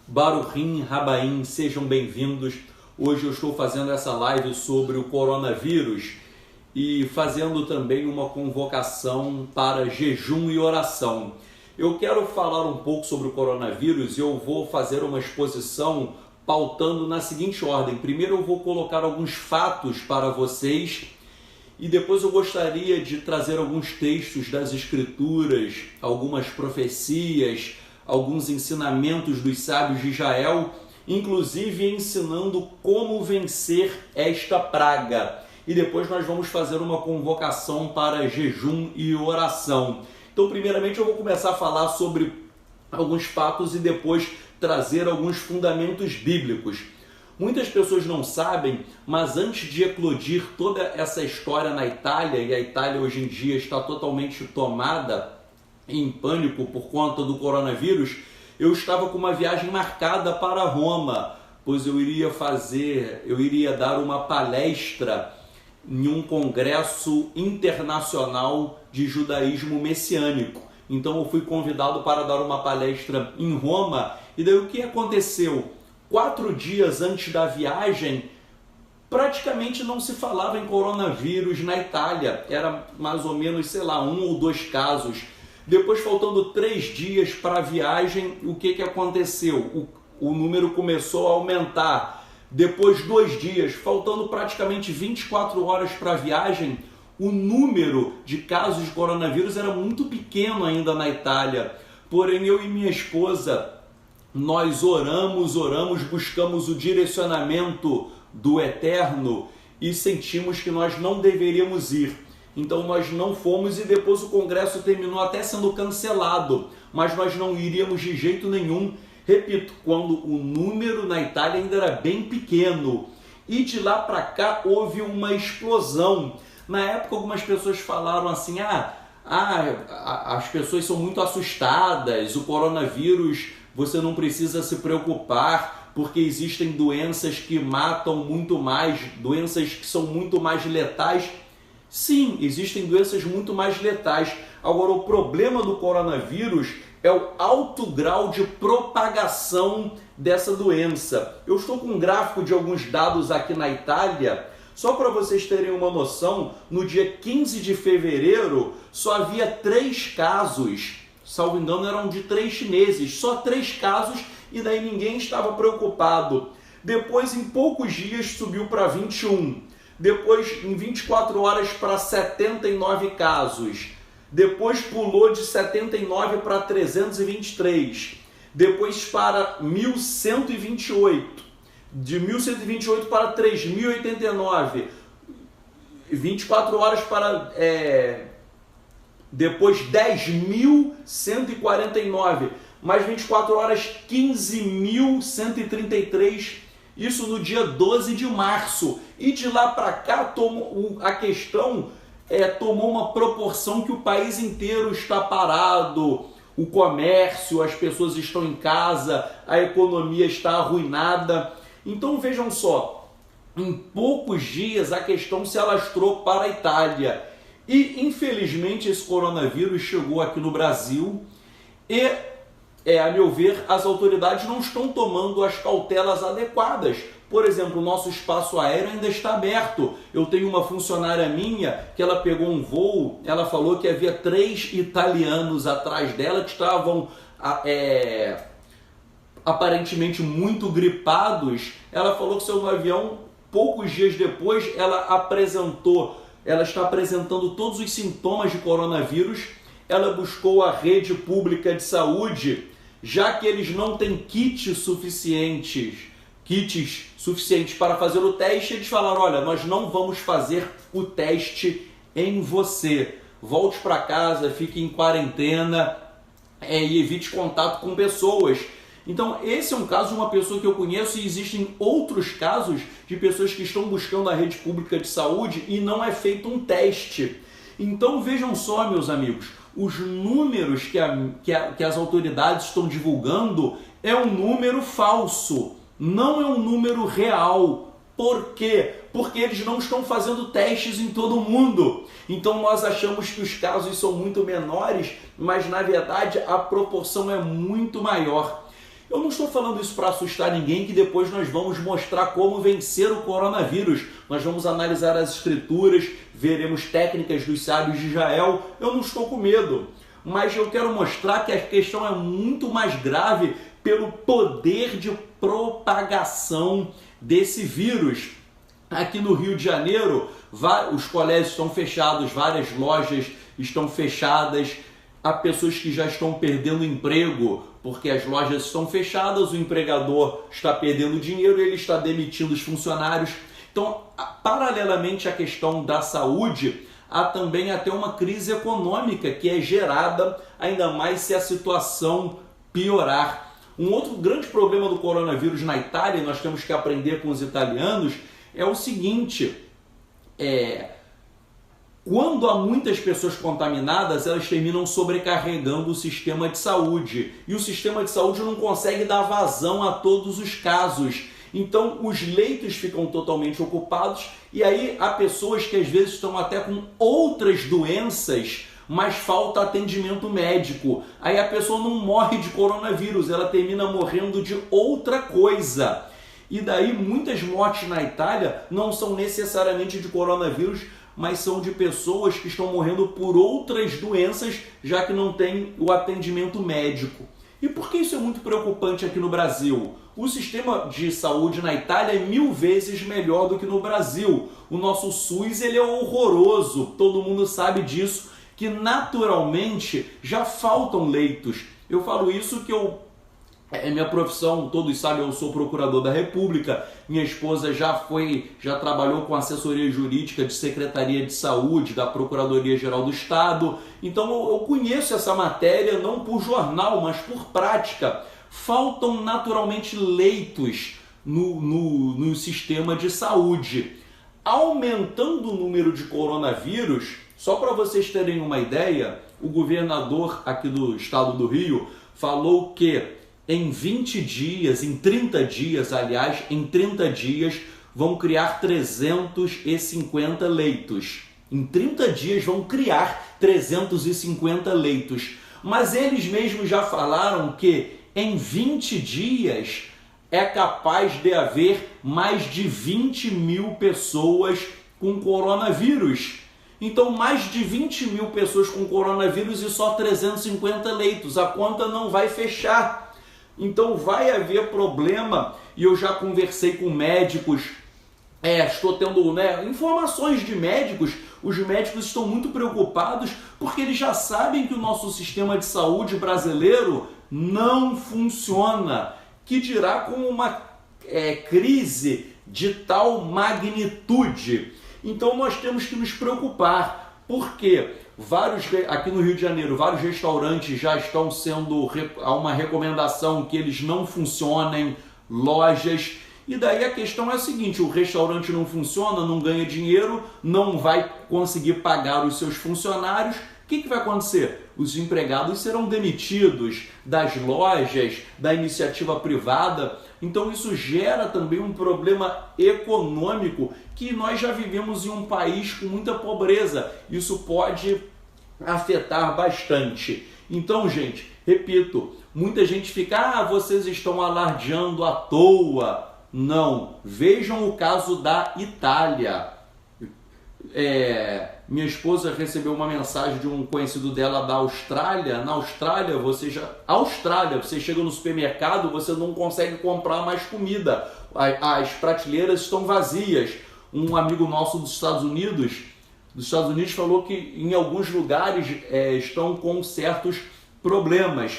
Baruchim Rabaim, sejam bem-vindos. Hoje eu estou fazendo essa live sobre o coronavírus e fazendo também uma convocação para jejum e oração. Eu quero falar um pouco sobre o coronavírus e eu vou fazer uma exposição pautando na seguinte ordem. Primeiro eu vou colocar alguns fatos para vocês e depois eu gostaria de trazer alguns textos das Escrituras, algumas profecias, alguns ensinamentos dos sábios de Israel, inclusive ensinando como vencer esta praga. E depois nós vamos fazer uma convocação para jejum e oração. Então, primeiramente, eu vou começar a falar sobre alguns fatos e depois trazer alguns fundamentos bíblicos. Muitas pessoas não sabem, mas antes de eclodir toda essa história na Itália, e a Itália hoje em dia está totalmente tomada em pânico por conta do coronavírus, eu estava com uma viagem marcada para Roma, pois eu iria dar uma palestra em um congresso internacional de judaísmo messiânico. Então eu fui convidado para dar uma palestra em Roma, e daí o que aconteceu? 4 dias antes da viagem, praticamente não se falava em coronavírus na Itália, era mais ou menos, 1 ou 2 casos. Depois, faltando 3 dias para a viagem, o que aconteceu? O número começou a aumentar. Depois, 2 dias, faltando praticamente 24 horas para a viagem, o número de casos de coronavírus era muito pequeno ainda na Itália. Porém, eu e minha esposa, nós oramos, buscamos o direcionamento do Eterno e sentimos que nós não deveríamos ir. Então nós não fomos e depois o congresso terminou até sendo cancelado, mas nós não iríamos de jeito nenhum. Repito, quando o número na Itália ainda era bem pequeno. E de lá para cá houve uma explosão. Na época algumas pessoas falaram assim, as pessoas são muito assustadas, o coronavírus você não precisa se preocupar, porque existem doenças que matam muito mais, doenças que são muito mais letais. Sim, existem doenças muito mais letais. Agora, o problema do coronavírus é o alto grau de propagação dessa doença. Eu estou com um gráfico de alguns dados aqui na Itália. Só para vocês terem uma noção, no dia 15 de fevereiro só havia 3 casos. Salvo engano, eram de 3 chineses. Só 3 casos e daí ninguém estava preocupado. Depois, em poucos dias, subiu para 21. Depois, em 24 horas, para 79 casos. Depois pulou de 79 para 323. Depois para 1.128. De 1.128 para 3.089. 24 horas para... Depois 10.149. Mais 24 horas, 15.133. Isso no dia 12 de março. E de lá para cá a questão tomou uma proporção que o país inteiro está parado. O comércio, as pessoas estão em casa, a economia está arruinada. Então vejam só, em poucos dias a questão se alastrou para a Itália. E infelizmente esse coronavírus chegou aqui no Brasil e, a meu ver, as autoridades não estão tomando as cautelas adequadas. Por exemplo, o nosso espaço aéreo ainda está aberto. Eu tenho uma funcionária minha que ela pegou um voo, ela falou que havia 3 italianos atrás dela que estavam aparentemente muito gripados. Ela falou que saiu no avião, poucos dias depois ela está apresentando todos os sintomas de coronavírus. Ela buscou a rede pública de saúde, já que eles não têm kits suficientes para fazer o teste. Eles falaram, olha, nós não vamos fazer o teste em você. Volte para casa, fique em quarentena e evite contato com pessoas. Então, esse é um caso de uma pessoa que eu conheço e existem outros casos de pessoas que estão buscando a rede pública de saúde e não é feito um teste. Então, vejam só, meus amigos, os números que as autoridades estão divulgando é um número falso, não é um número real. Por quê? Porque eles não estão fazendo testes em todo mundo. Então nós achamos que os casos são muito menores, mas na verdade a proporção é muito maior. Eu não estou falando isso para assustar ninguém, que depois nós vamos mostrar como vencer o coronavírus. Nós vamos analisar as escrituras, veremos técnicas dos sábios de Israel. Eu não estou com medo, mas eu quero mostrar que a questão é muito mais grave pelo poder de propagação desse vírus. Aqui no Rio de Janeiro, os colégios estão fechados, várias lojas estão fechadas, há pessoas que já estão perdendo emprego porque as lojas estão fechadas, o empregador está perdendo dinheiro, ele está demitindo os funcionários. Então, paralelamente à questão da saúde, há também até uma crise econômica que é gerada, ainda mais se a situação piorar. Um outro grande problema do coronavírus na Itália, e nós temos que aprender com os italianos, é o seguinte: quando há muitas pessoas contaminadas, elas terminam sobrecarregando o sistema de saúde. E o sistema de saúde não consegue dar vazão a todos os casos. Então, os leitos ficam totalmente ocupados e aí há pessoas que às vezes estão até com outras doenças, mas falta atendimento médico. Aí a pessoa não morre de coronavírus, ela termina morrendo de outra coisa. E daí muitas mortes na Itália não são necessariamente de coronavírus, mas são de pessoas que estão morrendo por outras doenças, já que não tem o atendimento médico. E por que isso é muito preocupante aqui no Brasil? O sistema de saúde na Itália é 1000 vezes melhor do que no Brasil. O nosso SUS ele é horroroso, todo mundo sabe disso, que naturalmente já faltam leitos. Eu falo isso que é minha profissão, todos sabem, eu sou procurador da República, minha esposa já trabalhou com assessoria jurídica de Secretaria de Saúde, da Procuradoria-Geral do Estado, então eu conheço essa matéria não por jornal, mas por prática. Faltam naturalmente leitos no sistema de saúde. Aumentando o número de coronavírus, só para vocês terem uma ideia, o governador aqui do estado do Rio falou que em 30 dias, vão criar 350 leitos. Em 30 dias vão criar 350 leitos. Mas eles mesmos já falaram que em 20 dias é capaz de haver mais de 20 mil pessoas com coronavírus. Então, mais de 20 mil pessoas com coronavírus e só 350 leitos. A conta não vai fechar. Então vai haver problema, e eu já conversei com médicos, estou tendo informações de médicos. Os médicos estão muito preocupados porque eles já sabem que o nosso sistema de saúde brasileiro não funciona, que dirá com uma crise de tal magnitude. Então nós temos que nos preocupar, porque aqui no Rio de Janeiro, vários restaurantes já estão há uma recomendação que eles não funcionem, lojas, e daí a questão é a seguinte: o restaurante não funciona, não ganha dinheiro, não vai conseguir pagar os seus funcionários. O que vai acontecer? Os empregados serão demitidos das lojas, da iniciativa privada. Então isso gera também um problema econômico, que nós já vivemos em um país com muita pobreza. Isso pode afetar bastante. Então, gente, repito, muita gente fica, vocês estão alardeando à toa. Não, vejam o caso da Itália. Minha esposa recebeu uma mensagem de um conhecido dela da Austrália. Na Austrália, você chega no supermercado, você não consegue comprar mais comida. As prateleiras estão vazias. Um amigo nosso dos Estados Unidos falou que em alguns lugares estão com certos problemas.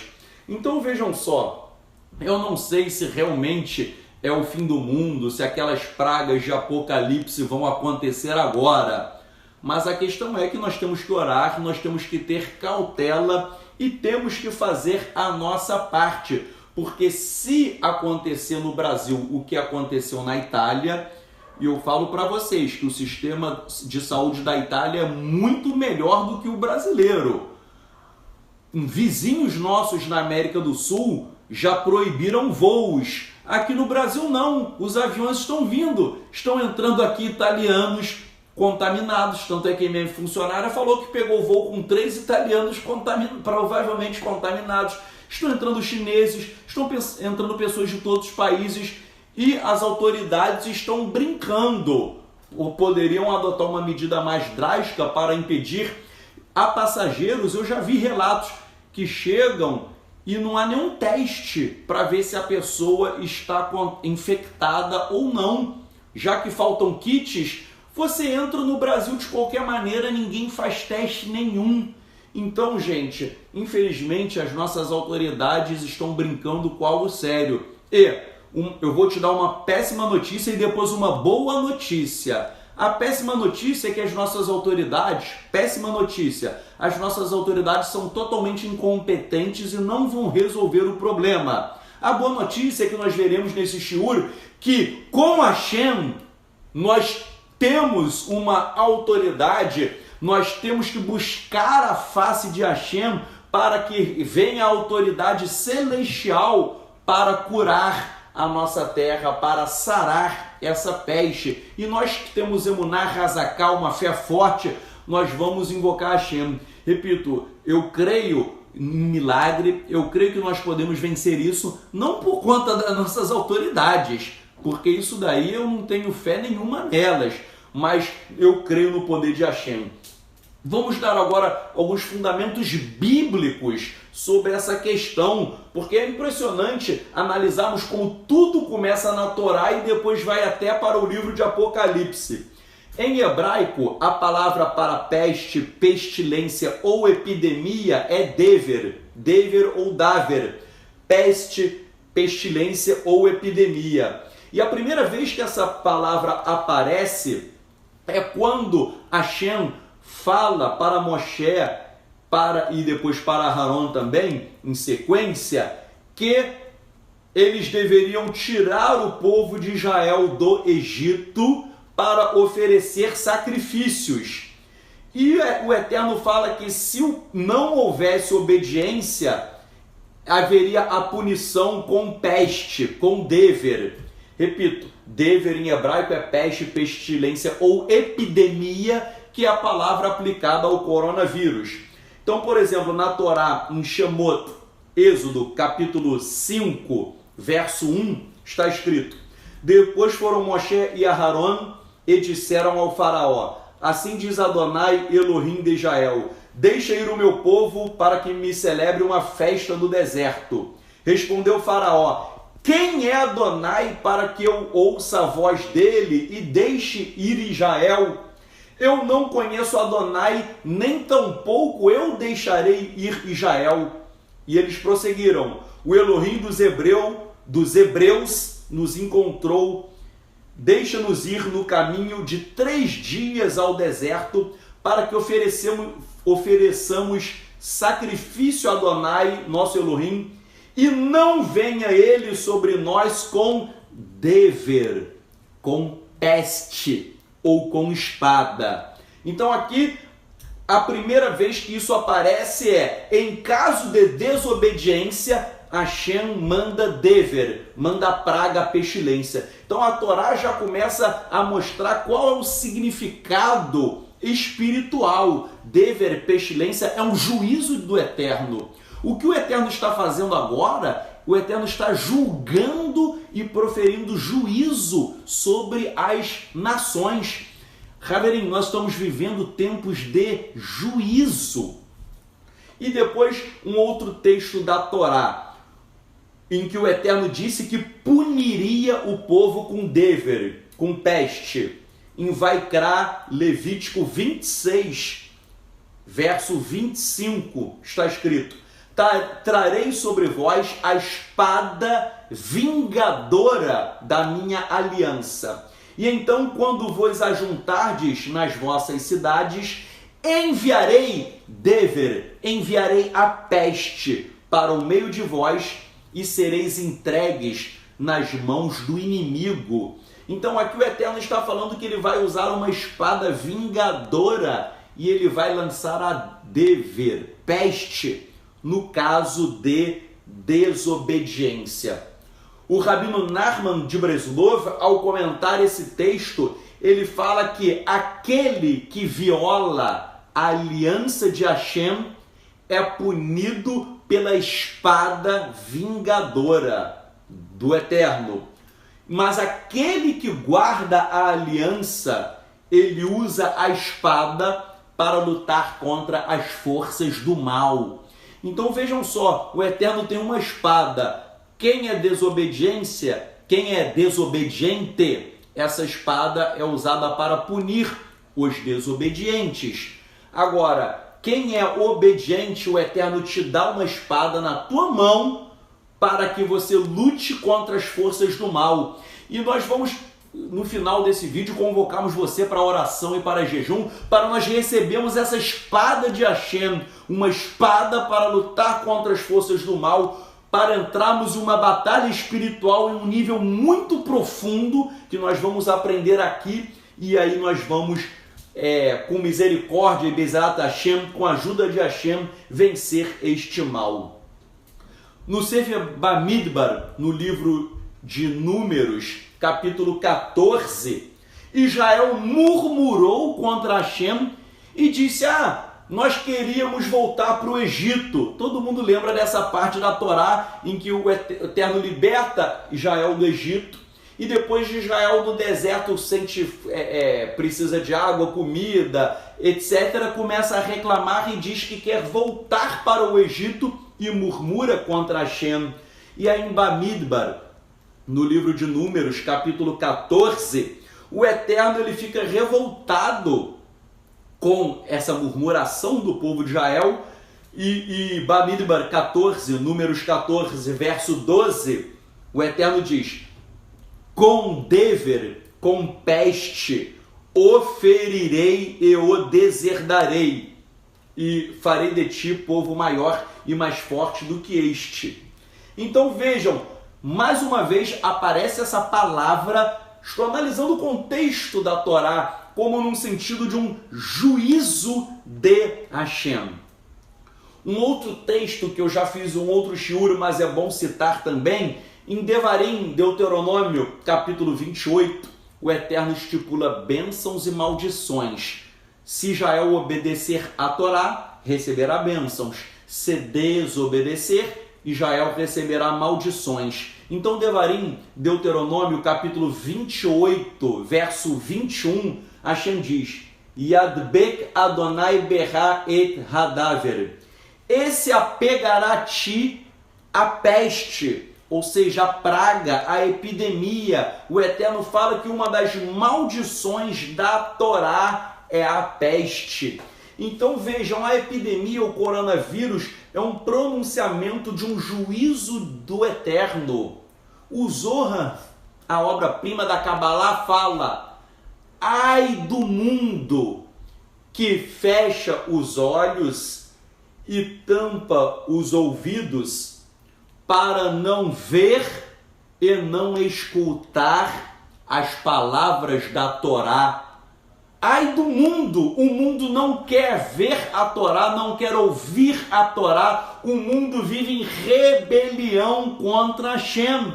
Então vejam só, eu não sei se realmente é o fim do mundo, se aquelas pragas de apocalipse vão acontecer agora. Mas a questão é que nós temos que orar, nós temos que ter cautela e temos que fazer a nossa parte. Porque se acontecer no Brasil o que aconteceu na Itália, e eu falo para vocês que o sistema de saúde da Itália é muito melhor do que o brasileiro. Vizinhos nossos na América do Sul já proibiram voos. Aqui no Brasil não, os aviões estão vindo, estão entrando aqui italianos contaminados, tanto é que minha funcionária falou que pegou voo com 3 italianos provavelmente contaminados. estão entrando chineses, estão entrando pessoas de todos os países e as autoridades estão brincando ou poderiam adotar uma medida mais drástica para impedir a passageiros. Eu já vi relatos que chegam e não há nenhum teste para ver se a pessoa está infectada ou não. Já que faltam kits, você entra no Brasil de qualquer maneira, ninguém faz teste nenhum. Então, gente, infelizmente as nossas autoridades estão brincando com algo sério. E eu vou te dar uma péssima notícia e depois uma boa notícia. A péssima notícia é que as nossas autoridades, as nossas autoridades são totalmente incompetentes e não vão resolver o problema. A boa notícia é que nós veremos nesse shiur que com Hashem nós temos uma autoridade, nós temos que buscar a face de Hashem para que venha a autoridade celestial para curar a nossa terra, para sarar essa peste. E nós que temos emuná razaká, uma fé forte, nós vamos invocar Hashem. Repito, eu creio em milagre, eu creio que nós podemos vencer isso, não por conta das nossas autoridades, porque isso daí eu não tenho fé nenhuma nelas, mas eu creio no poder de Hashem. Vamos dar agora alguns fundamentos bíblicos sobre essa questão, porque é impressionante analisarmos como tudo começa na Torá e depois vai até para o livro de Apocalipse. Em hebraico, a palavra para peste, pestilência ou epidemia é dever ou daver, peste, pestilência ou epidemia. E a primeira vez que essa palavra aparece é quando Hashem fala para Moshe e depois para Aharon também, em sequência, que eles deveriam tirar o povo de Israel do Egito para oferecer sacrifícios. E o Eterno fala que se não houvesse obediência, haveria a punição com peste, com dever. Repito, dever em hebraico é peste, pestilência ou epidemia, que é a palavra aplicada ao coronavírus. Então, por exemplo, na Torá, em Shemot, Êxodo, capítulo 5, verso 1, está escrito: depois foram Moshe e Aharon e disseram ao faraó: assim diz Adonai, Elohim de Israel, deixa ir o meu povo para que me celebre uma festa no deserto. Respondeu o faraó: quem é Adonai para que eu ouça a voz dele e deixe ir Israel? Eu não conheço Adonai, nem tampouco eu deixarei ir Israel. E eles prosseguiram: o Elohim dos hebreus nos encontrou. Deixa-nos ir no caminho de 3 dias ao deserto, para que ofereçamos sacrifício a Adonai, nosso Elohim, e não venha ele sobre nós com dever, com peste ou com espada. Então aqui a primeira vez que isso aparece é em caso de desobediência, Hashem manda dever, manda praga, a pestilência. Então a Torá já começa a mostrar qual é o significado espiritual. Dever, pestilência, é um juízo do Eterno. O que o Eterno está fazendo agora? O Eterno está julgando e proferindo juízo sobre as nações. Haverim, nós estamos vivendo tempos de juízo. E depois um outro texto da Torá, em que o Eterno disse que puniria o povo com dever, com peste. Em Vaikra, Levítico 26, verso 25, está escrito: trarei sobre vós a espada vingadora da minha aliança. E então, quando vos ajuntardes nas vossas cidades, enviarei dever, enviarei a peste para o meio de vós, e sereis entregues nas mãos do inimigo. Então aqui o Eterno está falando que ele vai usar uma espada vingadora e ele vai lançar a dever, peste, no caso de desobediência. O Rabino Nachman de Breslov, ao comentar esse texto, ele fala que aquele que viola a aliança de Hashem é punido pela espada vingadora do Eterno. Mas aquele que guarda a aliança, ele usa a espada para lutar contra as forças do mal. Então vejam só, o Eterno tem uma espada. Quem é desobediência, quem é desobediente, essa espada é usada para punir os desobedientes. Agora, quem é obediente, o Eterno te dá uma espada na tua mão para que você lute contra as forças do mal. E nós vamos, no final desse vídeo, convocarmos você para oração e para jejum, para nós recebermos essa espada de Hashem, uma espada para lutar contra as forças do mal, para entrarmos em uma batalha espiritual em um nível muito profundo, que nós vamos aprender aqui, e aí nós vamos, com misericórdia e Bezerrat Hashem, com a ajuda de Hashem, vencer este mal. No Sefer Bamidbar, no livro de Números, capítulo 14, Israel murmurou contra Hashem e disse: nós queríamos voltar para o Egito. Todo mundo lembra dessa parte da Torá em que o Eterno liberta Israel do Egito, e depois de Israel no deserto precisa de água, comida, etc., começa a reclamar e diz que quer voltar para o Egito e murmura contra Hashem. E aí em Bamidbar, no livro de Números, capítulo 14, o Eterno ele fica revoltado com essa murmuração do povo de Israel, e Bamidbar 14, Números 14, verso 12, o Eterno diz: com dever, com peste, o ferirei e o deserdarei, e farei de ti povo maior e mais forte do que este. Então vejam, mais uma vez aparece essa palavra. Estou analisando o contexto da Torá como num sentido de um juízo de Hashem. Um outro texto que eu já fiz um outro shiur, mas é bom citar também, em Devarim, Deuteronômio, capítulo 28, o Eterno estipula bênçãos e maldições. Se Israel obedecer à Torá, receberá bênçãos. Se desobedecer, Israel receberá maldições. Então Devarim, Deuteronômio, capítulo 28, verso 21, Hashem diz: Yadbek Adonai berra et hadaver. Esse apegará a ti a peste, ou seja, a praga, a epidemia. O Eterno fala que uma das maldições da Torá é a peste. Então vejam, a epidemia, o coronavírus, é um pronunciamento de um juízo do Eterno. O Zohar, a obra-prima da Kabbalah, fala: ai do mundo que fecha os olhos e tampa os ouvidos para não ver e não escutar as palavras da Torá. Ai do mundo! O mundo não quer ver a Torá, não quer ouvir a Torá. O mundo vive em rebelião contra Hashem.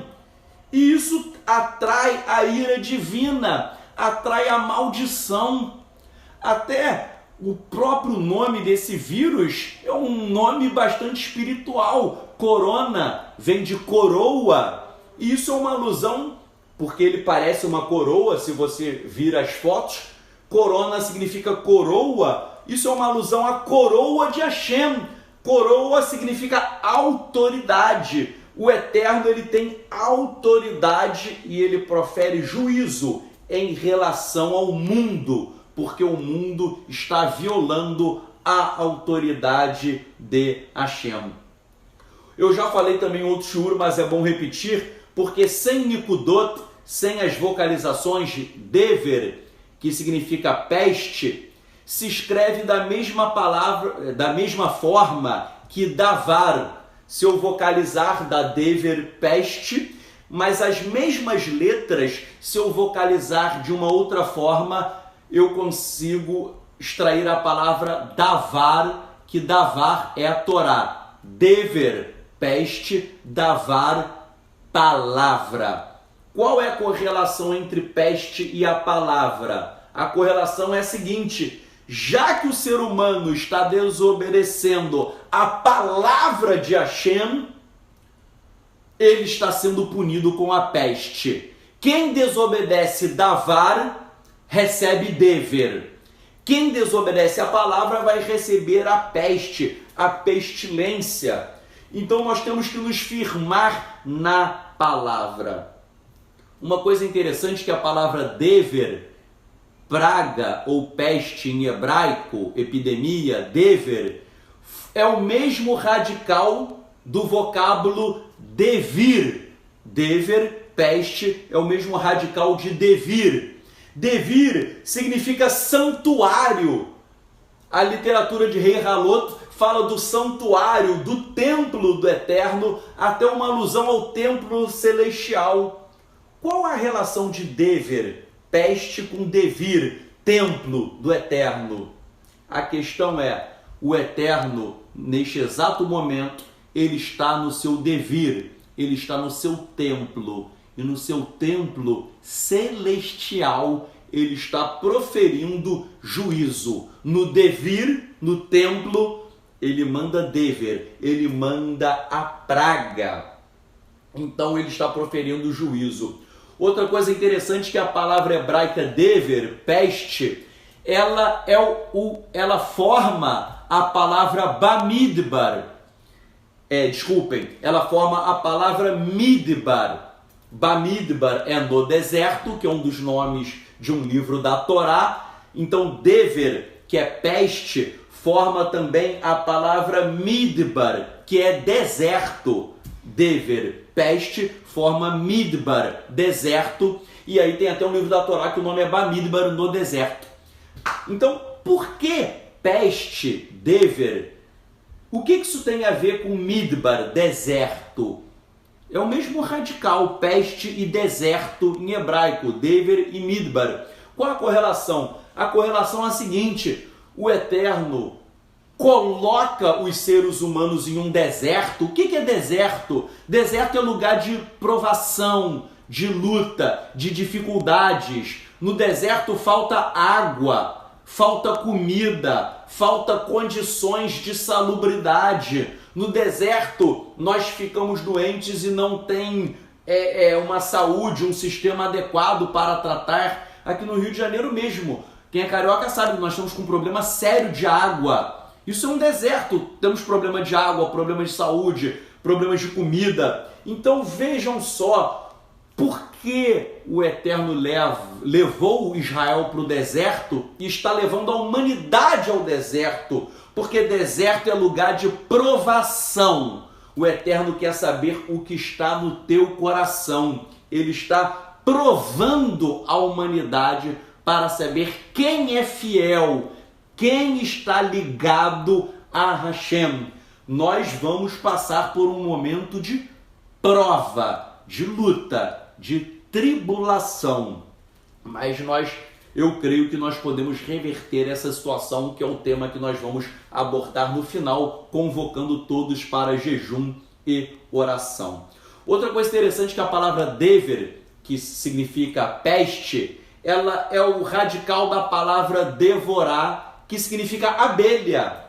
E isso atrai a ira divina, atrai a maldição. Até o próprio nome desse vírus é um nome bastante espiritual. Corona vem de coroa. E isso é uma alusão, porque ele parece uma coroa, se você vir as fotos. Corona significa coroa. Isso é uma alusão à coroa de Hashem. Coroa significa autoridade. O Eterno ele tem autoridade e ele profere juízo em relação ao mundo, porque o mundo está violando a autoridade de Hashem. Eu já falei também em outro shiur, mas é bom repetir, porque sem Nikudot, sem as vocalizações dever, que significa peste, se escreve da mesma palavra, da mesma forma que davar. Se eu vocalizar da dever peste, mas as mesmas letras, se eu vocalizar de uma outra forma, eu consigo extrair a palavra davar, que davar é a Torá. Dever, peste, davar, palavra. Qual é a correlação entre peste e a palavra? A correlação é a seguinte: já que o ser humano está desobedecendo a palavra de Hashem, ele está sendo punido com a peste. Quem desobedece davar, recebe dever. Quem desobedece a palavra vai receber a peste, a pestilência. Então nós temos que nos firmar na palavra. Uma coisa interessante que a palavra dever, praga ou peste em hebraico, epidemia, dever, é o mesmo radical do vocábulo devir. Dever, peste, é o mesmo radical de devir. Devir significa santuário. A literatura de Rei Halot fala do santuário, do templo do Eterno, até uma alusão ao templo celestial. Qual a relação de dever, peste, com devir, templo do Eterno? A questão é, o Eterno, neste exato momento, ele está no seu devir, ele está no seu templo, e no seu templo celestial, ele está proferindo juízo. No devir, no templo, ele manda dever, ele manda a praga. Então ele está proferindo juízo. Outra coisa interessante é que a palavra hebraica dever, peste, ela forma a palavra bamidbar. Ela forma a palavra midbar. Bamidbar é no deserto, que é um dos nomes de um livro da Torá. Então dever, que é peste, forma também a palavra midbar, que é deserto. Dever, peste, forma midbar, deserto. E aí tem até um livro da Torá que o nome é Bamidbar, no deserto. Então, por que peste, dever? O que isso tem a ver com midbar, deserto? É o mesmo radical, peste e deserto em hebraico, dever e midbar. Qual a correlação? A correlação é a seguinte: o Eterno coloca os seres humanos em um deserto. O que é deserto? Deserto é lugar de provação, de luta, de dificuldades. No deserto falta água, falta comida, falta condições de salubridade. No deserto nós ficamos doentes e não tem uma saúde, um sistema adequado para tratar. Aqui no Rio de Janeiro mesmo, quem é carioca sabe que nós estamos com um problema sério de água. Isso é um deserto, temos problema de água, problema de saúde, problemas de comida. Então vejam só, por que o Eterno levou Israel para o deserto e está levando a humanidade ao deserto? Porque deserto é lugar de provação. O Eterno quer saber o que está no teu coração. Ele está provando a humanidade para saber quem é fiel, quem está ligado a Hashem. Nós vamos passar por um momento de prova, de luta, de tribulação. Mas eu creio que nós podemos reverter essa situação, que é o tema que nós vamos abordar no final, convocando todos para jejum e oração. Outra coisa interessante é que a palavra dever, que significa peste, ela é o radical da palavra devorar, que significa abelha.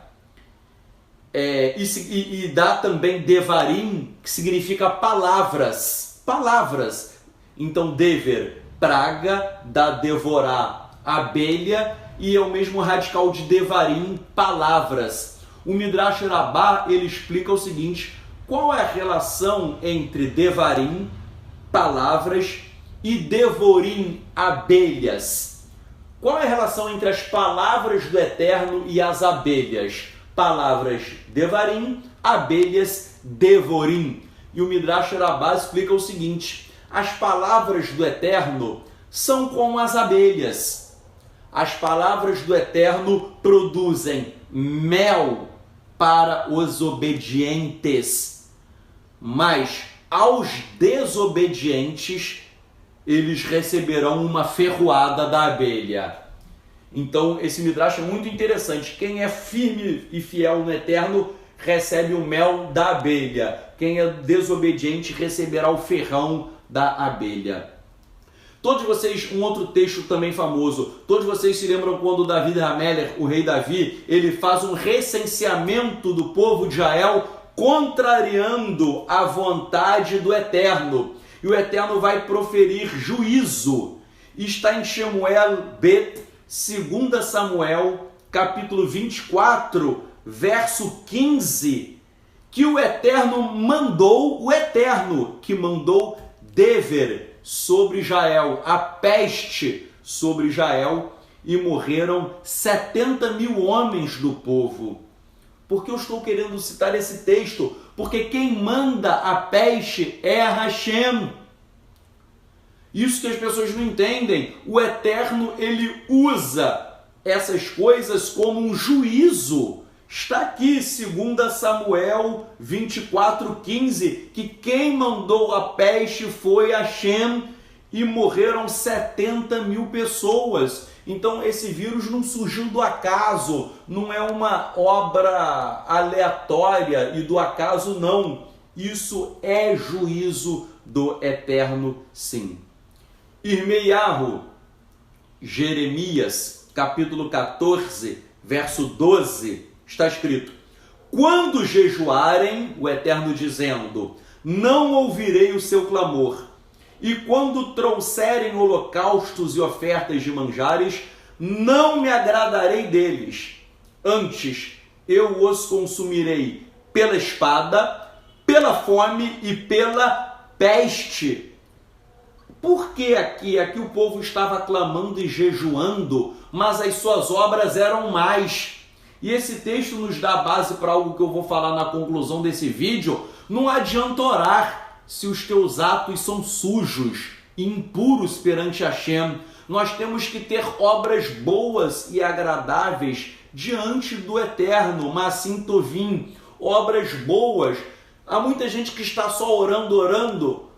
E dá também devarim, que significa palavras. Palavras. Então dever, praga, dá devorar, abelha, e é o mesmo radical de devarim, palavras. O Midrash Rabbah, ele explica o seguinte: qual é a relação entre devarim, palavras, e devorim, abelhas? Qual é a relação entre as palavras do Eterno e as abelhas? Palavras devarim, abelhas devorim. E o Midrash Rabbah explica o seguinte: as palavras do Eterno são como as abelhas. As palavras do Eterno produzem mel para os obedientes, mas aos desobedientes eles receberão uma ferroada da abelha. Então esse Midrash é muito interessante. Quem é firme e fiel no Eterno recebe o mel da abelha. Quem é desobediente receberá o ferrão da abelha. Todos vocês, um outro texto também famoso, todos vocês se lembram quando Davi Hameler, o rei Davi, ele faz um recenseamento do povo de Israel, contrariando a vontade do Eterno. E o Eterno vai proferir juízo. Está em Shemuel Bet, 2 Samuel, capítulo 24, verso 15, que o Eterno que mandou Dever sobre Israel, a peste sobre Israel, e morreram 70 mil homens do povo. Por que eu estou querendo citar esse texto? Porque quem manda a peste é Hashem. Isso que as pessoas não entendem. O Eterno, ele usa essas coisas como um juízo. Está aqui, 2 Samuel 24:15, que quem mandou a peste foi Hashem e morreram 70 mil pessoas. Então esse vírus não surgiu do acaso, não é uma obra aleatória e do acaso não. Isso é juízo do Eterno, sim. Irmeiahu, Jeremias, capítulo 14, verso 12, está escrito: quando jejuarem, o Eterno dizendo, não ouvirei o seu clamor, e quando trouxerem holocaustos e ofertas de manjares, não me agradarei deles. Antes, eu os consumirei pela espada, pela fome e pela peste. Por que aqui o povo estava clamando e jejuando, mas as suas obras eram mais? E esse texto nos dá a base para algo que eu vou falar na conclusão desse vídeo. Não adianta orar se os teus atos são sujos e impuros perante Hashem. Nós temos que ter obras boas e agradáveis diante do Eterno, Masim Tovim, obras boas. Há muita gente que está só orando.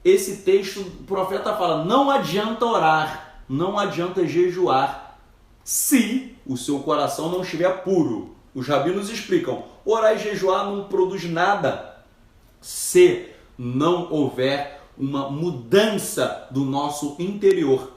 Esse texto, o profeta fala, não adianta orar, não adianta jejuar, se o seu coração não estiver puro. Os rabinos explicam, orar e jejuar não produz nada, se não houver uma mudança do nosso interior,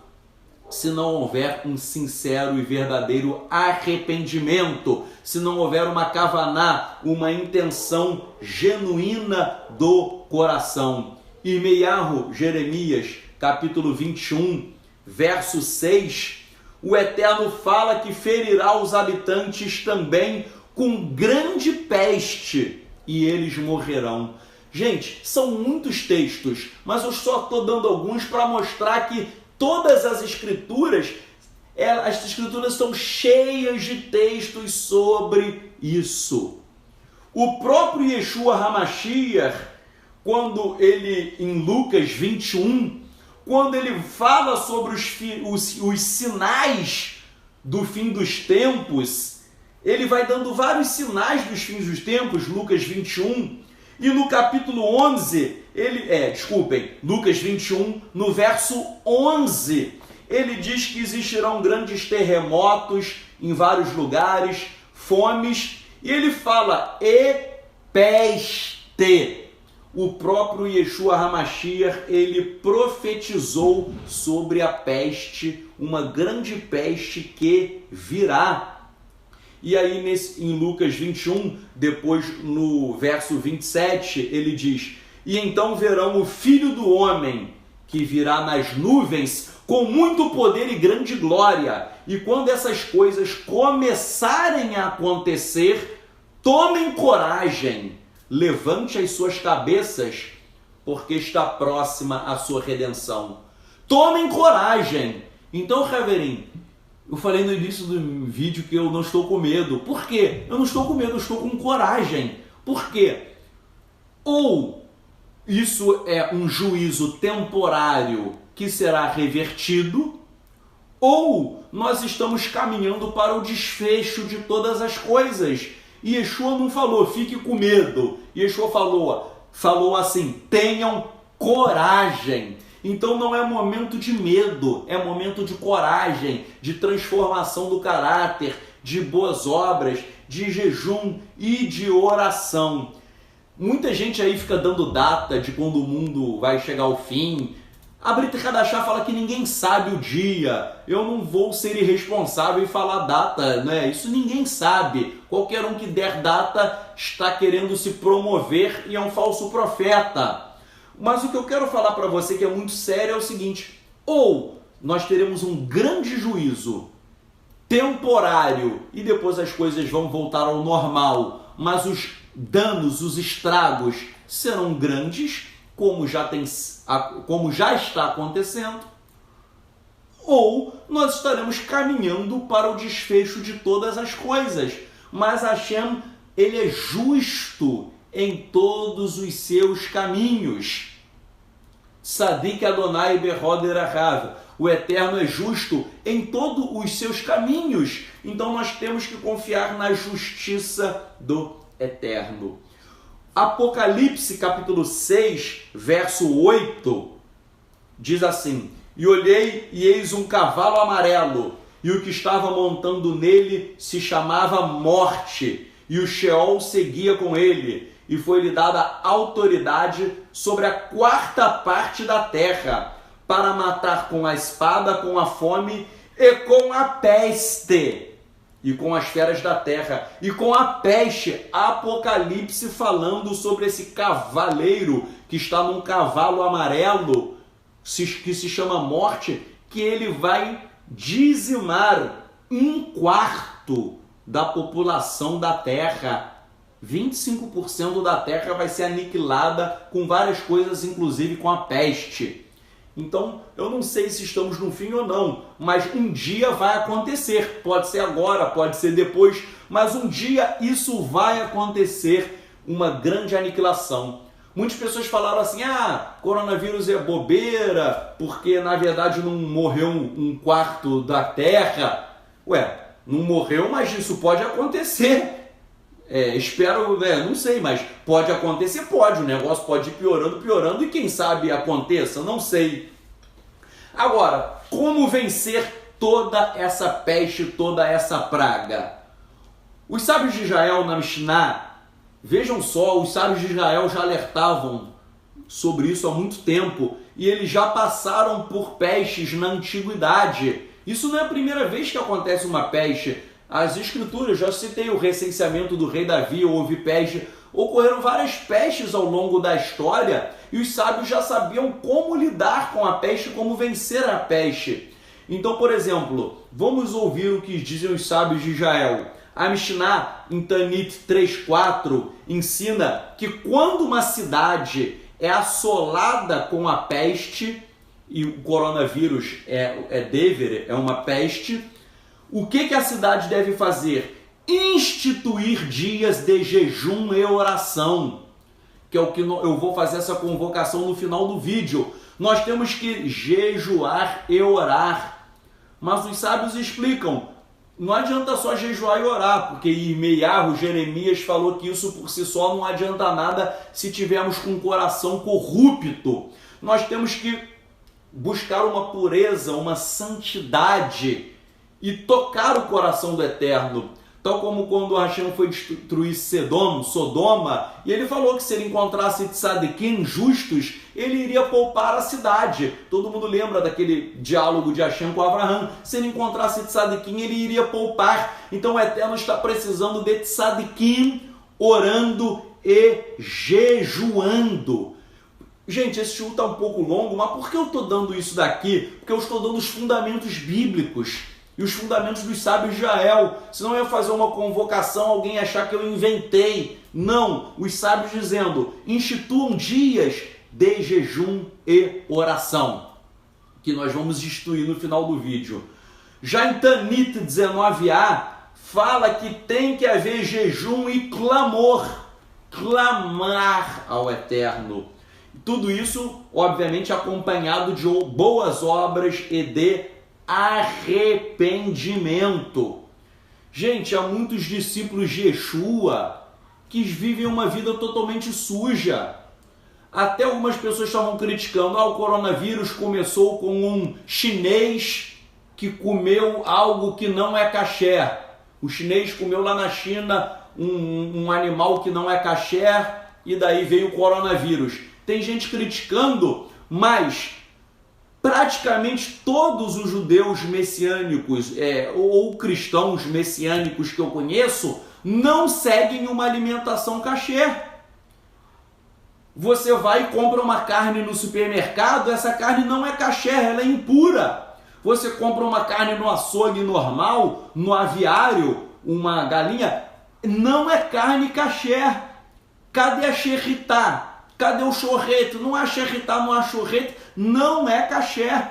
se não houver um sincero e verdadeiro arrependimento, se não houver uma kavaná, uma intenção genuína do coração. Irmeiahu, Jeremias, capítulo 21, verso 6, o Eterno fala que ferirá os habitantes também com grande peste e eles morrerão. Gente, são muitos textos, mas eu só estou dando alguns para mostrar que todas as escrituras estão cheias de textos sobre isso. O próprio Yeshua HaMashiach, quando ele, em Lucas 21, quando ele fala sobre os sinais do fim dos tempos, ele vai dando vários sinais dos fins dos tempos, Lucas 21, e no capítulo 11, Lucas 21, no verso 11, ele diz que existirão grandes terremotos em vários lugares, fomes, e ele fala, e peste. O próprio Yeshua HaMashiach, ele profetizou sobre a peste, uma grande peste que virá. E aí em Lucas 21, depois no verso 27, ele diz, e então verão o Filho do Homem, que virá nas nuvens, com muito poder e grande glória. E quando essas coisas começarem a acontecer, tomem coragem, levante as suas cabeças, porque está próxima a sua redenção. Tomem coragem. Então, Raverim, eu falei no início do vídeo que eu não estou com medo. Por quê? Eu não estou com medo, eu estou com coragem. Por quê? Ou isso é um juízo temporário que será revertido, ou nós estamos caminhando para o desfecho de todas as coisas. E Yeshua não falou, fique com medo. Yeshua falou assim, tenham coragem. Então não é momento de medo, é momento de coragem, de transformação do caráter, de boas obras, de jejum e de oração. Muita gente aí fica dando data de quando o mundo vai chegar ao fim. A Brit Hadashah fala que ninguém sabe o dia. Eu não vou ser irresponsável e falar data, né? Isso ninguém sabe. Qualquer um que der data está querendo se promover e é um falso profeta. Mas o que eu quero falar para você que é muito sério é o seguinte: ou nós teremos um grande juízo temporário e depois as coisas vão voltar ao normal, mas os danos, os estragos serão grandes, como já está acontecendo, ou nós estaremos caminhando para o desfecho de todas as coisas. Mas Hashem, ele é justo em todos os seus caminhos. Sadik Adonai Behod Erachav. O Eterno é justo em todos os seus caminhos. Então nós temos que confiar na justiça do Eterno. Apocalipse capítulo 6, verso 8, diz assim: E olhei, e eis um cavalo amarelo, e o que estava montando nele se chamava Morte, e o Sheol seguia com ele, e foi-lhe dada autoridade sobre a quarta parte da terra, para matar com a espada, com a fome e com a peste, e com as feras da terra, e com a peste. Apocalipse falando sobre esse cavaleiro que está num cavalo amarelo, que se chama Morte, que ele vai dizimar 1/4 da população da terra. 25% da terra vai ser aniquilada com várias coisas, inclusive com a peste. Então, eu não sei se estamos no fim ou não, mas um dia vai acontecer. Pode ser agora, pode ser depois, mas um dia isso vai acontecer, uma grande aniquilação. Muitas pessoas falaram assim: coronavírus é bobeira, porque na verdade não morreu 1/4 da terra. Ué, não morreu, mas isso pode acontecer. Espero, não sei, mas pode acontecer, pode. O negócio pode ir piorando e quem sabe aconteça, não sei. Agora, como vencer toda essa peste, toda essa praga? Os sábios de Israel na Mishnah, vejam só, os sábios de Israel já alertavam sobre isso há muito tempo e eles já passaram por pestes na antiguidade. Isso não é a primeira vez que acontece uma peste. As escrituras, já citei o recenseamento do rei Davi, houve peste, ocorreram várias pestes ao longo da história e os sábios já sabiam como lidar com a peste, como vencer a peste. Então, por exemplo, vamos ouvir o que dizem os sábios de Israel. A Mishnah, em Tanit 3.4, ensina que quando uma cidade é assolada com a peste, e o coronavírus é uma peste, o que a cidade deve fazer? Instituir dias de jejum e oração, que é o que eu vou fazer essa convocação no final do vídeo. Nós temos que jejuar e orar. Mas os sábios explicam, não adianta só jejuar e orar, porque Irmeiahu, Jeremias falou que isso por si só não adianta nada se tivermos com o coração corrupto. Nós temos que buscar uma pureza, uma santidade, e tocar o coração do Eterno, tal como quando Hashem foi destruir Sodoma, e ele falou que se ele encontrasse tzadikim justos, ele iria poupar a cidade. Todo mundo lembra daquele diálogo de Hashem com Abraham: se ele encontrasse tzadikim, ele iria poupar. Então o Eterno está precisando de tzadikim orando e jejuando. Gente, esse show está um pouco longo, mas por que eu estou dando isso daqui? Porque eu estou dando os fundamentos bíblicos e os fundamentos dos sábios de Israel. Senão eu ia fazer uma convocação, alguém achar que eu inventei. Não, os sábios dizendo: instituam dias de jejum e oração, que nós vamos instruir no final do vídeo. Já em Tanit 19a, fala que tem que haver jejum e clamor, clamar ao Eterno. Tudo isso, obviamente, acompanhado de boas obras e de arrependimento. Gente, há muitos discípulos de Yeshua que vivem uma vida totalmente suja. Até algumas pessoas estavam criticando: o coronavírus começou com um chinês que comeu algo que não é kasher. O chinês comeu lá na China um animal que não é kasher e daí veio o coronavírus. Tem gente criticando, mas praticamente todos os judeus messiânicos ou cristãos messiânicos que eu conheço não seguem uma alimentação kasher. Você vai e compra uma carne no supermercado, essa carne não é kasher, ela é impura. Você compra uma carne no açougue normal, no aviário, uma galinha, não é carne kasher. Cadê a xerritá? Cadê o chorreto? Não há xerritá, não há chorreto, não é kasher.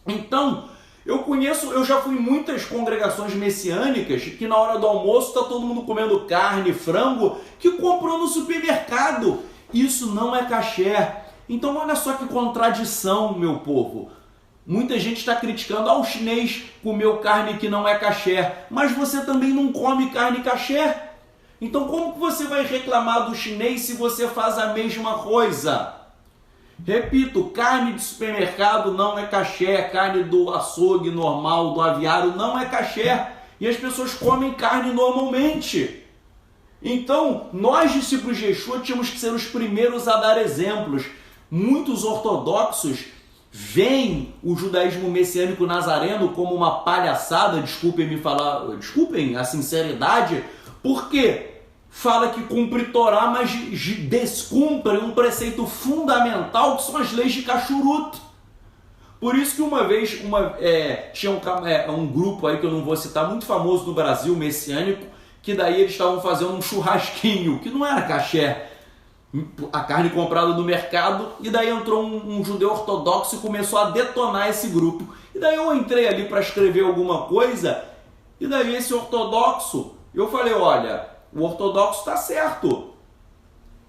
Então, eu já fui em muitas congregações messiânicas que na hora do almoço está todo mundo comendo carne, frango, que comprou no supermercado. Isso não é kasher. Então olha só que contradição, meu povo. Muita gente está criticando, o chinês comeu carne que não é kasher, mas você também não come carne kasher. Então como que você vai reclamar do chinês se você faz a mesma coisa? Repito, carne de supermercado não é kasher, carne do açougue normal, do aviário não é kasher, e as pessoas comem carne normalmente. Então, nós discípulos de Yeshua tínhamos que ser os primeiros a dar exemplos. Muitos ortodoxos veem o judaísmo messiânico nazareno como uma palhaçada, desculpem a sinceridade, porque fala que cumpre Torá, mas descumpre um preceito fundamental que são as leis de Kashrut. Por isso que uma vez tinha um grupo aí que eu não vou citar, muito famoso no Brasil, messiânico, que daí eles estavam fazendo um churrasquinho, que não era kasher, a carne comprada no mercado, e daí entrou um judeu ortodoxo e começou a detonar esse grupo. E daí eu entrei ali para escrever alguma coisa, e daí esse ortodoxo, eu falei, olha, o ortodoxo está certo,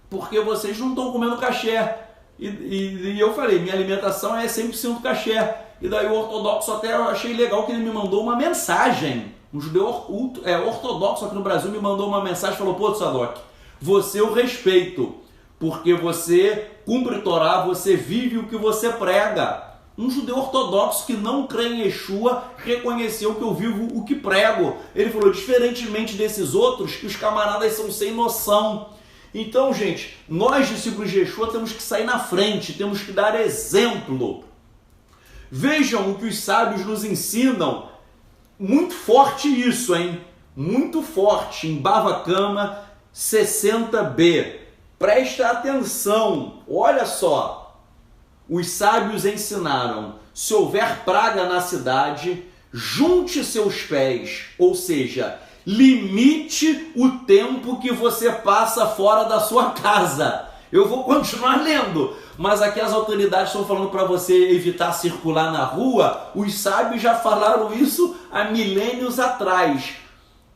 porque vocês não estão comendo kasher. E eu falei, minha alimentação é 100% kasher. E daí o ortodoxo, até eu achei legal que ele me mandou uma mensagem. Um judeu ortodoxo aqui no Brasil me mandou uma mensagem e falou, pô, Tzadok, você eu respeito, porque você cumpre Torá, você vive o que você prega. Um judeu ortodoxo que não crê em Yeshua reconheceu que eu vivo o que prego. Ele falou, diferentemente desses outros, que os camaradas são sem noção. Então, gente, nós discípulos de Yeshua temos que sair na frente, temos que dar exemplo. Vejam o que os sábios nos ensinam. Muito forte isso, hein? Muito forte. Em Bava Kama 60b. Presta atenção. Olha só. Os sábios ensinaram: se houver praga na cidade, junte seus pés. Ou seja, limite o tempo que você passa fora da sua casa. Eu vou continuar lendo, mas aqui as autoridades estão falando para você evitar circular na rua. Os sábios já falaram isso há milênios atrás.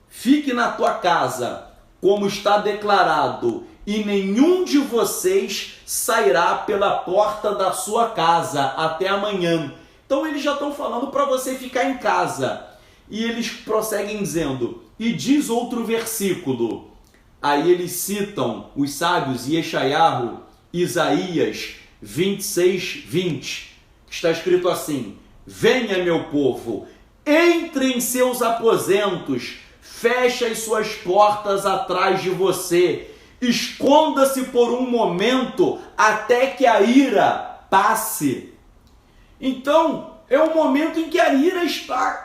Fique na tua casa, como está declarado, e nenhum de vocês sairá pela porta da sua casa até amanhã. Então eles já estão falando para você ficar em casa. E eles prosseguem dizendo, e diz outro versículo, aí eles citam os sábios Yeshayahu, Isaías 26:20, que está escrito assim: venha, meu povo, entre em seus aposentos, feche as suas portas atrás de você, esconda-se por um momento até que a ira passe. Então, é um momento em que a ira está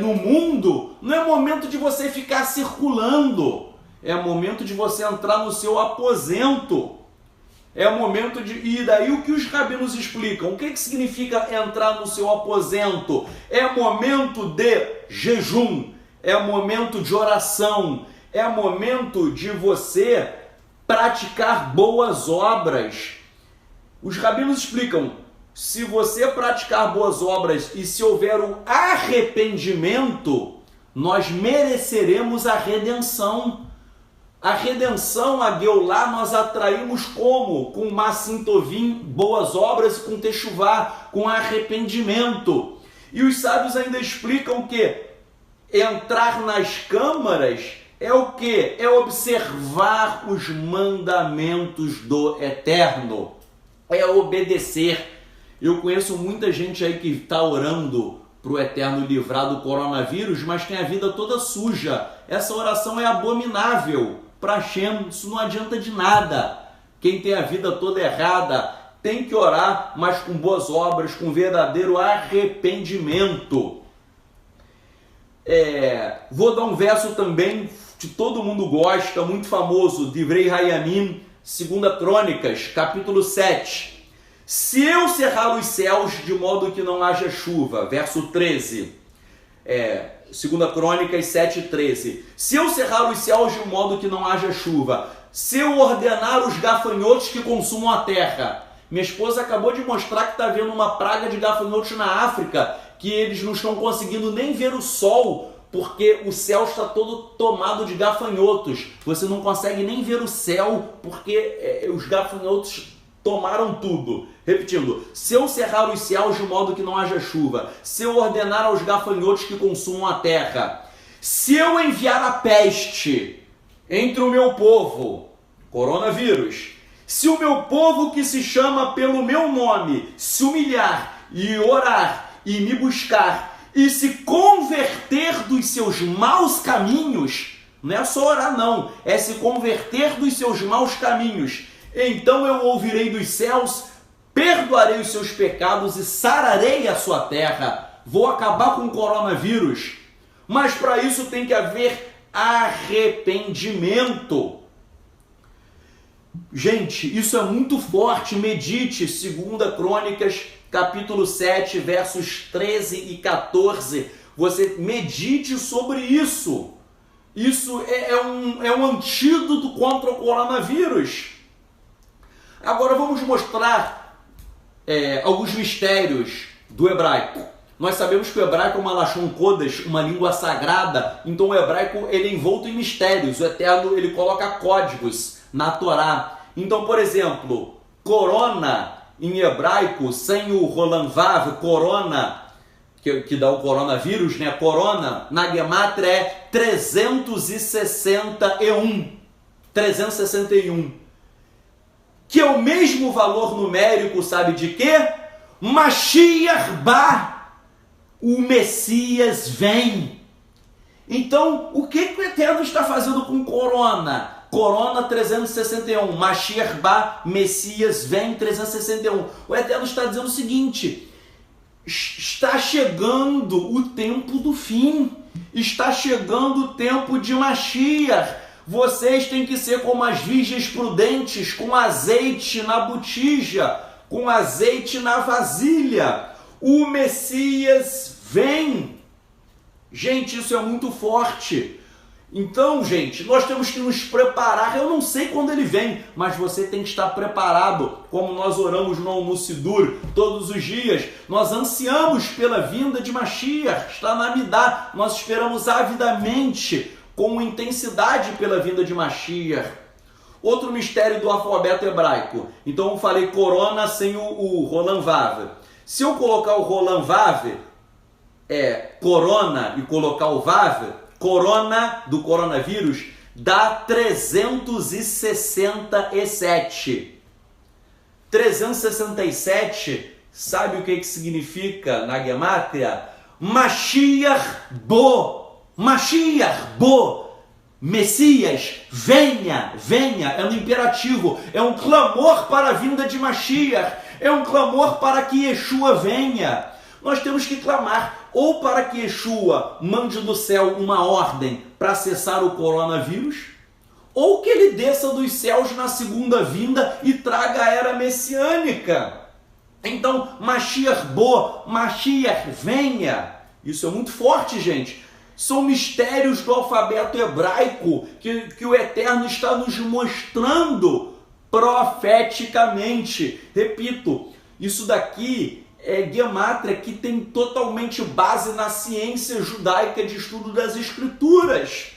no mundo, não é momento de você ficar circulando, é momento de você entrar no seu aposento, é momento de... E daí o que os rabinos explicam? O que significa entrar no seu aposento? É momento de jejum, é momento de oração, é momento de você praticar boas obras. Os rabinos explicam, se você praticar boas obras e se houver o arrependimento, nós mereceremos a redenção. A redenção, a Geulah, nós atraímos como? Com Maasim Tovim, boas obras, e com Teshuvá, com arrependimento. E os sábios ainda explicam que entrar nas câmaras é o quê? É observar os mandamentos do Eterno. É obedecer. Eu conheço muita gente aí que está orando para o Eterno livrar do coronavírus, mas tem a vida toda suja. Essa oração é abominável para Hashem, isso não adianta de nada. Quem tem a vida toda errada tem que orar, mas com boas obras, com verdadeiro arrependimento. Vou dar um verso também que todo mundo gosta, muito famoso, Divrei Hayamim, 2 Crônicas, capítulo 7. Se eu cerrar os céus de modo que não haja chuva, verso 13, 2 Crônicas 7:13. Se eu cerrar os céus de modo que não haja chuva, se eu ordenar os gafanhotos que consumam a terra. Minha esposa acabou de mostrar que está havendo uma praga de gafanhotos na África, que eles não estão conseguindo nem ver o sol, porque o céu está todo tomado de gafanhotos. Você não consegue nem ver o céu, porque os gafanhotos tomaram tudo. Repetindo, se eu cerrar os céus de modo que não haja chuva, se eu ordenar aos gafanhotos que consumam a terra, se eu enviar a peste entre o meu povo, coronavírus, se o meu povo que se chama pelo meu nome se humilhar e orar e me buscar e se converter dos seus maus caminhos, não é só orar não, é se converter dos seus maus caminhos, então eu ouvirei dos céus, perdoarei os seus pecados e sararei a sua terra. Vou acabar com o coronavírus, mas para isso tem que haver arrependimento. Gente, isso é muito forte. Medite, 2 Crônicas, capítulo 7, versos 13 e 14. Você medite sobre isso. Isso é um antídoto contra o coronavírus. Agora vamos mostrar alguns mistérios do hebraico. Nós sabemos que o hebraico é uma Lashon Kodesh, uma língua sagrada, então o hebraico ele é envolto em mistérios. O Eterno ele coloca códigos na Torá. Então, por exemplo, corona em hebraico, sem o Roland Vav, corona, que dá o coronavírus, né? Corona, na Gemátria é 361. 361. Que é o mesmo valor numérico, sabe de quê? Mashiach Ba, o Messias vem. Então, o que o Eterno está fazendo com corona? Corona 361, Mashiach Ba, Messias vem 361. O Eterno está dizendo o seguinte: está chegando o tempo do fim, está chegando o tempo de Mashiach. Vocês têm que ser como as virgens prudentes, com azeite na botija, com azeite na vasilha. O Messias vem. Gente, isso é muito forte. Então, gente, nós temos que nos preparar. Eu não sei quando ele vem, mas você tem que estar preparado. Como nós oramos no Almoço Sidur todos os dias, nós ansiamos pela vinda de Mashiach. Está na Amidá. Nós esperamos avidamente, com intensidade, pela vinda de Mashiach. Outro mistério do alfabeto hebraico. Então eu falei corona sem o Roland Vav. Se eu colocar o Roland Vav, corona, e colocar o Vav, corona do coronavírus, dá 367. 367, sabe o que significa na Gemátria? Mashiach Bo. Mashiach Bo. Messias, venha, venha, é no imperativo, é um clamor para a vinda de Mashiach, é um clamor para que Yeshua venha. Nós temos que clamar ou para que Yeshua mande do céu uma ordem para cessar o coronavírus, ou que ele desça dos céus na segunda vinda e traga a era messiânica. Então, Mashiach Bo, Mashiach venha. Isso é muito forte, gente. São mistérios do alfabeto hebraico que o Eterno está nos mostrando profeticamente. Repito, isso daqui é Gemátria que tem totalmente base na ciência judaica de estudo das Escrituras.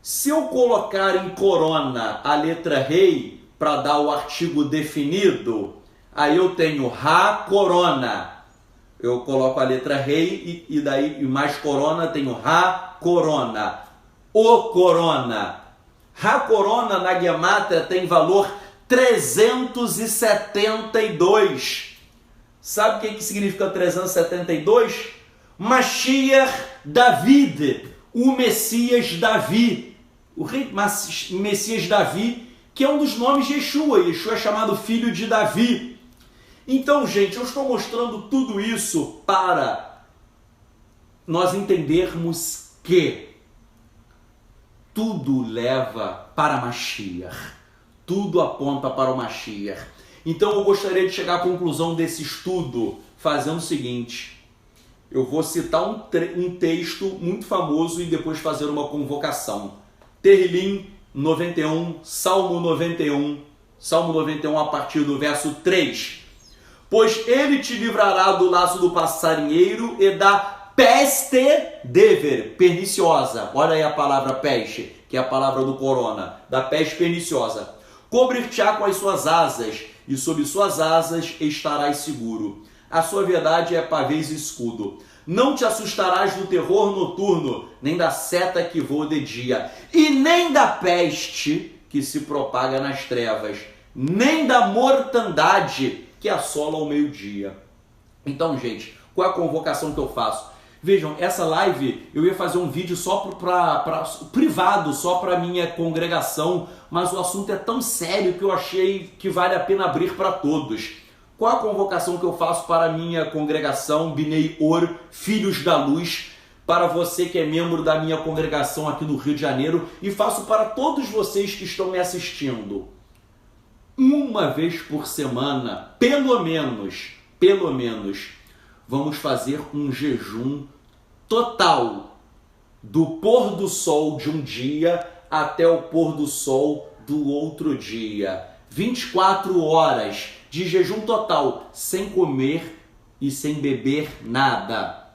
Se eu colocar em corona a letra rei para dar o artigo definido, aí eu tenho ha-corona. Eu coloco a letra rei e daí mais corona, tenho ha-corona. O corona. Ha-corona na Gemátria tem valor 372. Sabe o que significa 372? Mashiach David, o Messias Davi. O rei Messias Davi que é um dos nomes de Yeshua. Yeshua é chamado filho de Davi. Então, gente, eu estou mostrando tudo isso para nós entendermos que tudo leva para Mashiach. Tudo aponta para o Mashiach. Então eu gostaria de chegar à conclusão desse estudo fazendo o seguinte. Eu vou citar um texto muito famoso e depois fazer uma convocação. Terrilim 91, Salmo 91. Salmo 91 a partir do verso 3. Pois ele te livrará do laço do passarinheiro e da peste dever, perniciosa. Olha aí a palavra peste, que é a palavra do corona, da peste perniciosa. Cobrir-te-á com as suas asas, e sob suas asas estarás seguro. A sua verdade é pavês e escudo. Não te assustarás do terror noturno, nem da seta que voa de dia, e nem da peste que se propaga nas trevas, nem da mortandade que assola ao meio-dia. Então, gente, qual é a convocação que eu faço? Vejam, essa live eu ia fazer um vídeo só privado, só para minha congregação, mas o assunto é tão sério que eu achei que vale a pena abrir para todos. Qual a convocação que eu faço para a minha congregação, Binei Or, Filhos da Luz, para você que é membro da minha congregação aqui no Rio de Janeiro, e faço para todos vocês que estão me assistindo. Uma vez por semana, pelo menos, vamos fazer um jejum total do pôr do sol de um dia até o pôr do sol do outro dia. 24 horas de jejum total, sem comer e sem beber nada.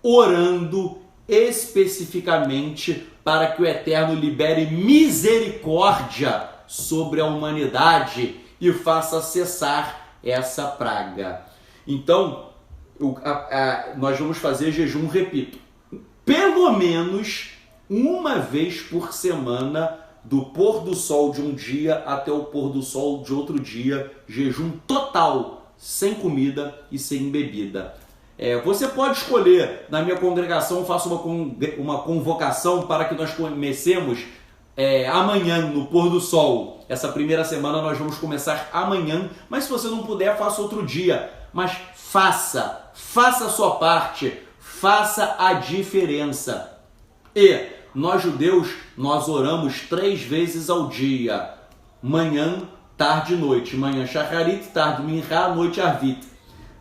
Orando especificamente para que o Eterno libere misericórdia sobre a humanidade e faça cessar essa praga. Então, nós vamos fazer jejum, repito, pelo menos uma vez por semana, do pôr do sol de um dia até o pôr do sol de outro dia, jejum total, sem comida e sem bebida. Você pode escolher, na minha congregação faço uma convocação para que nós comecemos amanhã, no pôr do sol. Essa primeira semana nós vamos começar amanhã, mas se você não puder, faça outro dia. Mas faça a sua parte, faça a diferença. E nós judeus, nós oramos 3 vezes ao dia, manhã, tarde e noite. Manhã shacharit, tarde minchá, noite arvit.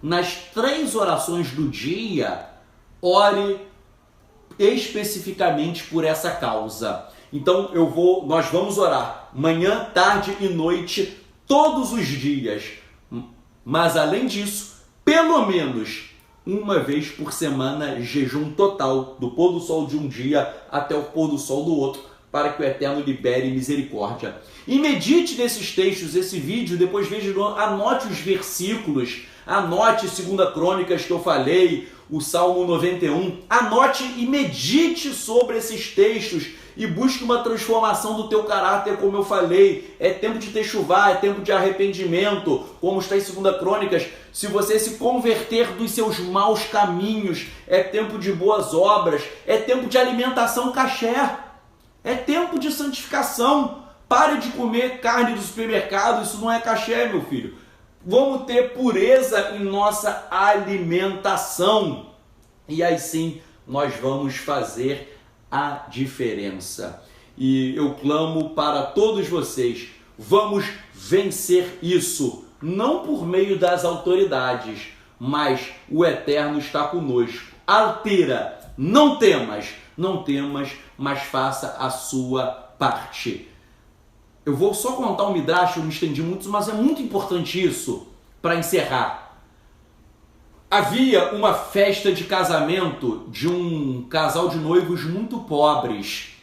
Nas 3 orações do dia, ore especificamente por essa causa. Então nós vamos orar manhã, tarde e noite, todos os dias. Mas além disso, pelo menos uma vez por semana, jejum total, do pôr do sol de um dia até o pôr do sol do outro, para que o Eterno libere misericórdia. E medite nesses textos, esse vídeo, depois veja, anote os versículos, anote 2 Crônicas que eu falei, o Salmo 91, anote e medite sobre esses textos e busque uma transformação do teu caráter, como eu falei. É tempo de techuvá, é tempo de arrependimento, como está em 2 Crônicas. Se você se converter dos seus maus caminhos, é tempo de boas obras, é tempo de alimentação kasher, é tempo de santificação. Pare de comer carne do supermercado, isso não é kasher, meu filho. Vamos ter pureza em nossa alimentação. E aí sim, nós vamos fazer a diferença. E eu clamo para todos vocês, vamos vencer isso, não por meio das autoridades, mas o Eterno está conosco. Altera, não temas, mas faça a sua parte. Eu vou só contar um midrash, eu me estendi muito, mas é muito importante isso para encerrar. Havia uma festa de casamento de um casal de noivos muito pobres.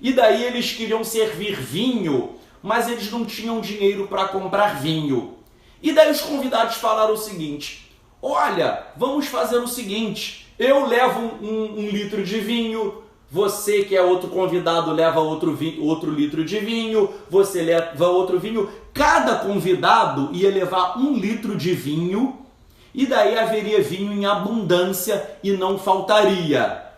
E daí eles queriam servir vinho, mas eles não tinham dinheiro para comprar vinho. E daí os convidados falaram o seguinte: olha, vamos fazer o seguinte, eu levo um litro de vinho, você que é outro convidado leva outro litro de vinho, você leva outro vinho. Cada convidado ia levar 1 litro de vinho, e daí haveria vinho em abundância e não faltaria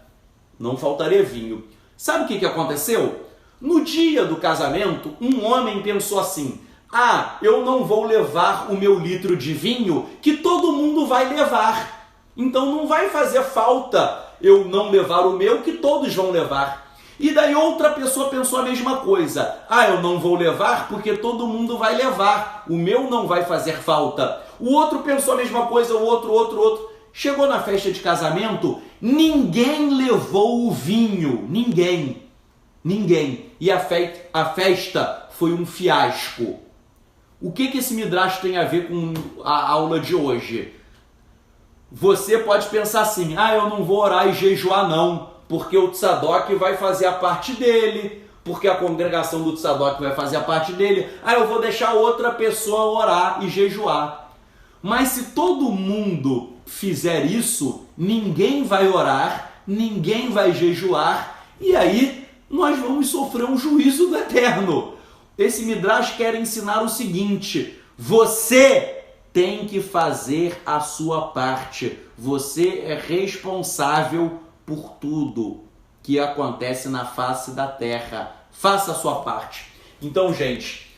vinho. Sabe o que aconteceu? No dia do casamento, um homem pensou assim: ah, eu não vou levar o meu litro de vinho que todo mundo vai levar. Então não vai fazer falta eu não levar o meu que todos vão levar. E daí outra pessoa pensou a mesma coisa. Ah, eu não vou levar porque todo mundo vai levar. O meu não vai fazer falta. O outro pensou a mesma coisa, o outro. Chegou na festa de casamento, ninguém levou o vinho. Ninguém. E a festa foi um fiasco. O que esse Midrash tem a ver com a aula de hoje? Você pode pensar assim: ah, eu não vou orar e jejuar não, porque o Tzadok vai fazer a parte dele, porque a congregação do Tzadok vai fazer a parte dele, ah, eu vou deixar outra pessoa orar e jejuar. Mas se todo mundo fizer isso, ninguém vai orar, ninguém vai jejuar, e aí nós vamos sofrer um juízo do Eterno. Esse Midrash quer ensinar o seguinte: você tem que fazer a sua parte. Você é responsável por tudo que acontece na face da terra. Faça a sua parte. Então, gente,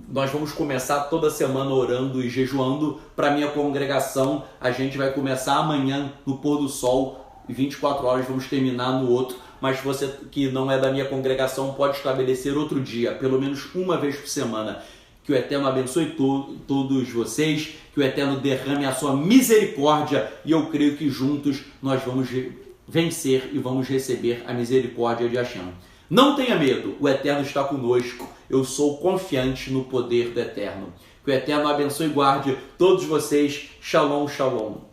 nós vamos começar toda semana orando e jejuando. Para minha congregação, a gente vai começar amanhã no pôr do sol, 24 horas, vamos terminar no outro. Mas você que não é da minha congregação pode estabelecer outro dia, pelo menos uma vez por semana. Que o Eterno abençoe todos vocês, que o Eterno derrame a sua misericórdia, e eu creio que juntos nós vamos vencer e vamos receber a misericórdia de Hashem. Não tenha medo, o Eterno está conosco, eu sou confiante no poder do Eterno. Que o Eterno abençoe e guarde todos vocês. Shalom, shalom.